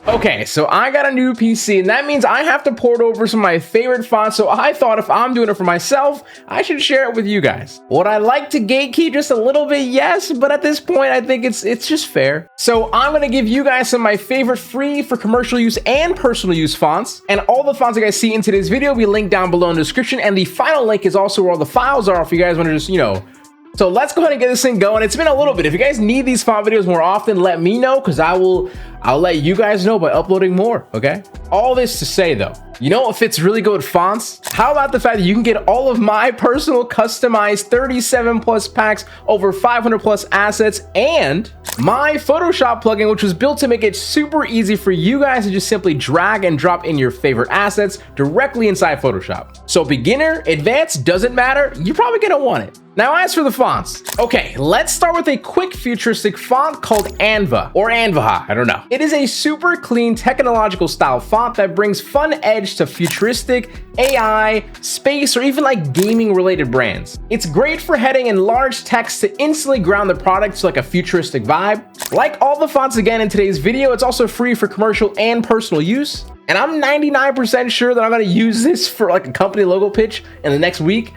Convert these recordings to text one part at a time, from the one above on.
Okay, so I got a new PC, and that means I have to port over some of my favorite fonts, so I thought if I'm doing it for myself, I should share it with you guys. Would I like to gatekeep just a little bit? Yes, but at this point, I think it's just fair. So I'm gonna give you guys some of my favorite free for commercial use and personal use fonts, and all the fonts you guys see in today's video will be linked down below in the description, and the final link is also where all the files are if you guys wanna just, So let's go ahead and get this thing going. It's been a little bit. If you guys need these font videos more often, let me know, because I'll let you guys know by uploading more, okay? All this to say though, you know what fits really good with fonts? How about the fact that you can get all of my personal customized 37 plus packs, over 500 plus assets, and my Photoshop plugin, which was built to make it super easy for you guys to just simply drag and drop in your favorite assets directly inside Photoshop. So beginner, advanced, doesn't matter. You're probably gonna want it. Now, as for the fonts, okay, let's start with a quick futuristic font called Anva, or Anva, I don't know. It is a super clean technological style font that brings fun edge to futuristic, AI, space, or even like gaming related brands. It's great for heading in large text to instantly ground the product to like a futuristic vibe. Like all the fonts again in today's video, it's also free for commercial and personal use. And I'm 99% sure that I'm gonna use this for like a company logo pitch in the next week.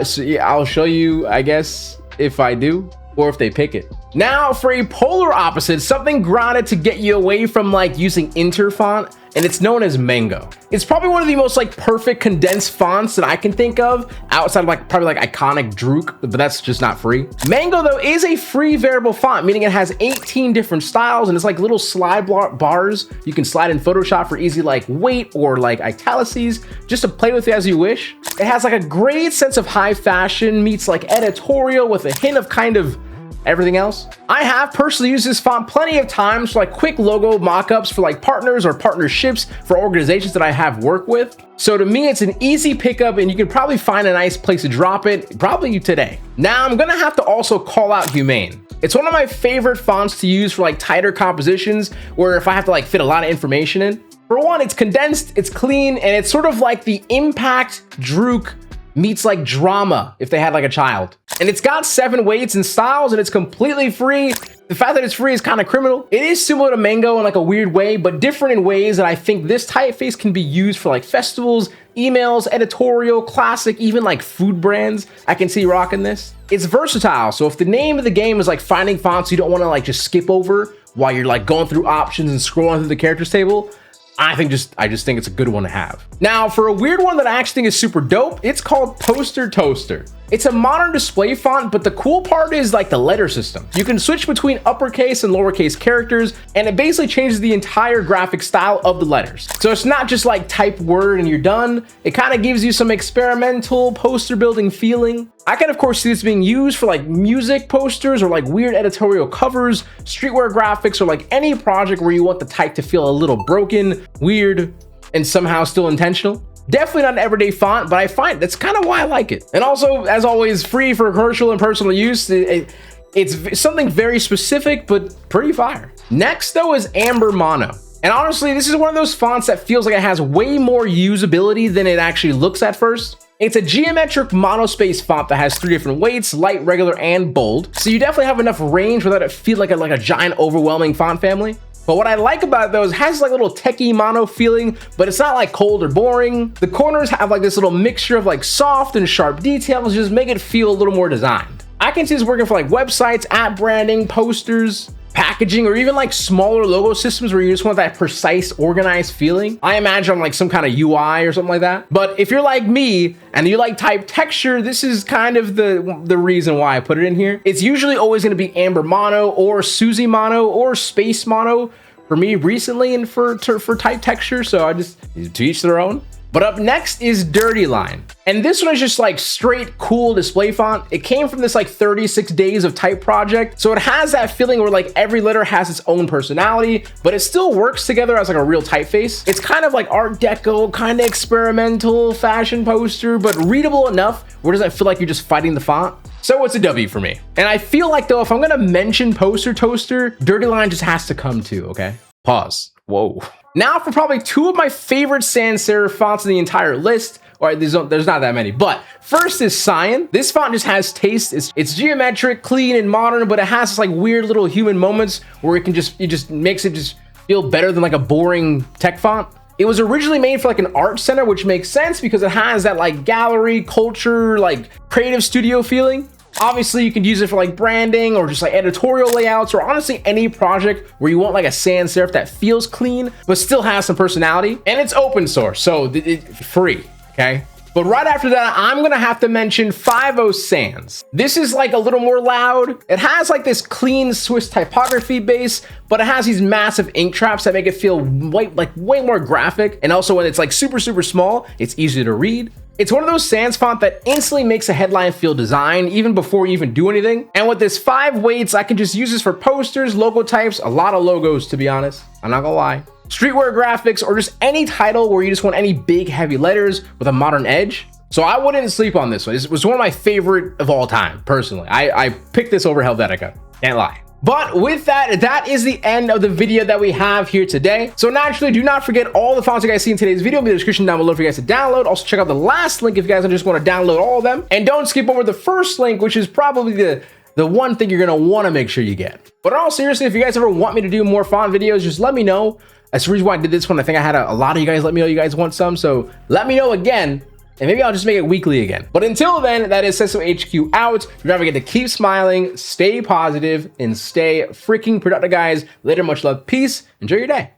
So yeah, I'll show you, I guess, if I do, or if they pick it. Now for a polar opposite, something grounded to get you away from like using Inter font, and it's known as Mango. It's probably one of the most like perfect condensed fonts that I can think of outside of like probably like iconic Druk, but that's just not free. Mango though is a free variable font, meaning it has 18 different styles, and it's like little slide bars you can slide in Photoshop for easy like weight or like italices, just to play with it as you wish. It has like a great sense of high fashion meets like editorial with a hint of kind of everything else. I have personally used this font plenty of times for like quick logo mock-ups for like partners or partnerships for organizations that I have worked with. So to me, it's an easy pickup, and you can probably find a nice place to drop it, probably today. Now I'm gonna have to also call out Humane. It's one of my favorite fonts to use for like tighter compositions, where if I have to like fit a lot of information in. For one, it's condensed, it's clean, and it's sort of like the Impact Druk meets like drama if they had like a child. And it's got 7 weights and styles, and it's completely free. The fact that it's free is kind of criminal. It is similar to Mango in like a weird way, but different in ways that I think this typeface can be used for like festivals, emails, editorial, classic, even like food brands. I can see rocking this. It's versatile, so if the name of the game is like finding fonts you don't want to like just skip over while you're like going through options and scrolling through the characters table, I just think it's a good one to have. Now, for a weird one that I actually think is super dope, it's called Poster Toaster. It's a modern display font, but the cool part is like the letter system. You can switch between uppercase and lowercase characters, and it basically changes the entire graphic style of the letters. So it's not just like type word and you're done. It kind of gives you some experimental poster building feeling. I can of course see this being used for like music posters or like weird editorial covers, streetwear graphics, or like any project where you want the type to feel a little broken, weird, and somehow still intentional. Definitely not an everyday font, but I find that's kind of why I like it. And also, as always, free for commercial and personal use. It's something very specific, but pretty fire. Next though is Amber Mono. And honestly, this is one of those fonts that feels like it has way more usability than it actually looks at first. It's a geometric monospace font that has 3 different weights, light, regular, and bold. So you definitely have enough range without it feel like a giant overwhelming font family. But what I like about it though is it has like a little techie mono feeling, but it's not like cold or boring. The corners have like this little mixture of like soft and sharp details, just make it feel a little more designed. I can see this working for like websites, app branding, posters, packaging, or even like smaller logo systems where you just want that precise, organized feeling. I imagine on like some kind of UI or something like that. But if you're like me and you like type texture, this is kind of the reason why I put it in here. It's usually always going to be Amber Mono or Suzy Mono or Space Mono for me recently, and for type texture. So I just, to each their own. But up next is Dirty Line. And this one is just like straight cool display font. It came from this like 36 days of type project. So it has that feeling where like every letter has its own personality, but it still works together as like a real typeface. It's kind of like Art Deco, kind of experimental fashion poster, but readable enough where it doesn't feel like you're just fighting the font. So it's a W for me. And I feel like though, if I'm gonna mention Poster Toaster, Dirty Line just has to come too, okay? Pause. Whoa. Now for probably 2 of my favorite sans serif fonts in the entire list. Or there's not that many, but first is Syne. This font just has taste. It's geometric, clean, and modern, but it has this like weird little human moments where it just makes it just feel better than like a boring tech font. It was originally made for like an art center, which makes sense because it has that like gallery culture, like creative studio feeling. Obviously, you can use it for like branding or just like editorial layouts, or honestly any project where you want like a sans serif that feels clean but still has some personality. And it's open source, so it's free, okay? But right after that, I'm gonna have to mention Fivo Sans. This is like a little more loud. It has like this clean Swiss typography base, but it has these massive ink traps that make it feel way more graphic. And also when it's like super small, it's easy to read. It's one of those sans font that instantly makes a headline feel designed even before you even do anything. And with this 5 weights, I can just use this for posters, logo types, a lot of logos to be honest. I'm not gonna lie. Streetwear graphics, or just any title where you just want any big heavy letters with a modern edge. So I wouldn't sleep on this one. It was one of my favorite of all time, personally. I picked this over Helvetica, can't lie. But with that, that is the end of the video that we have here today. So naturally, do not forget all the fonts you guys see in today's video will be in the description down below for you guys to download. Also check out the last link if you guys just want to download all of them. And don't skip over the first link, which is probably the one thing you're gonna want to make sure you get. But in all seriously, if you guys ever want me to do more font videos, just let me know. That's the reason why I did this one. I think I had a lot of you guys let me know you guys want some, so let me know again, and maybe I'll just make it weekly again. But until then, that is Seso HQ out. Remember, get to keep smiling, stay positive, and stay freaking productive, guys. Later, much love, peace, enjoy your day.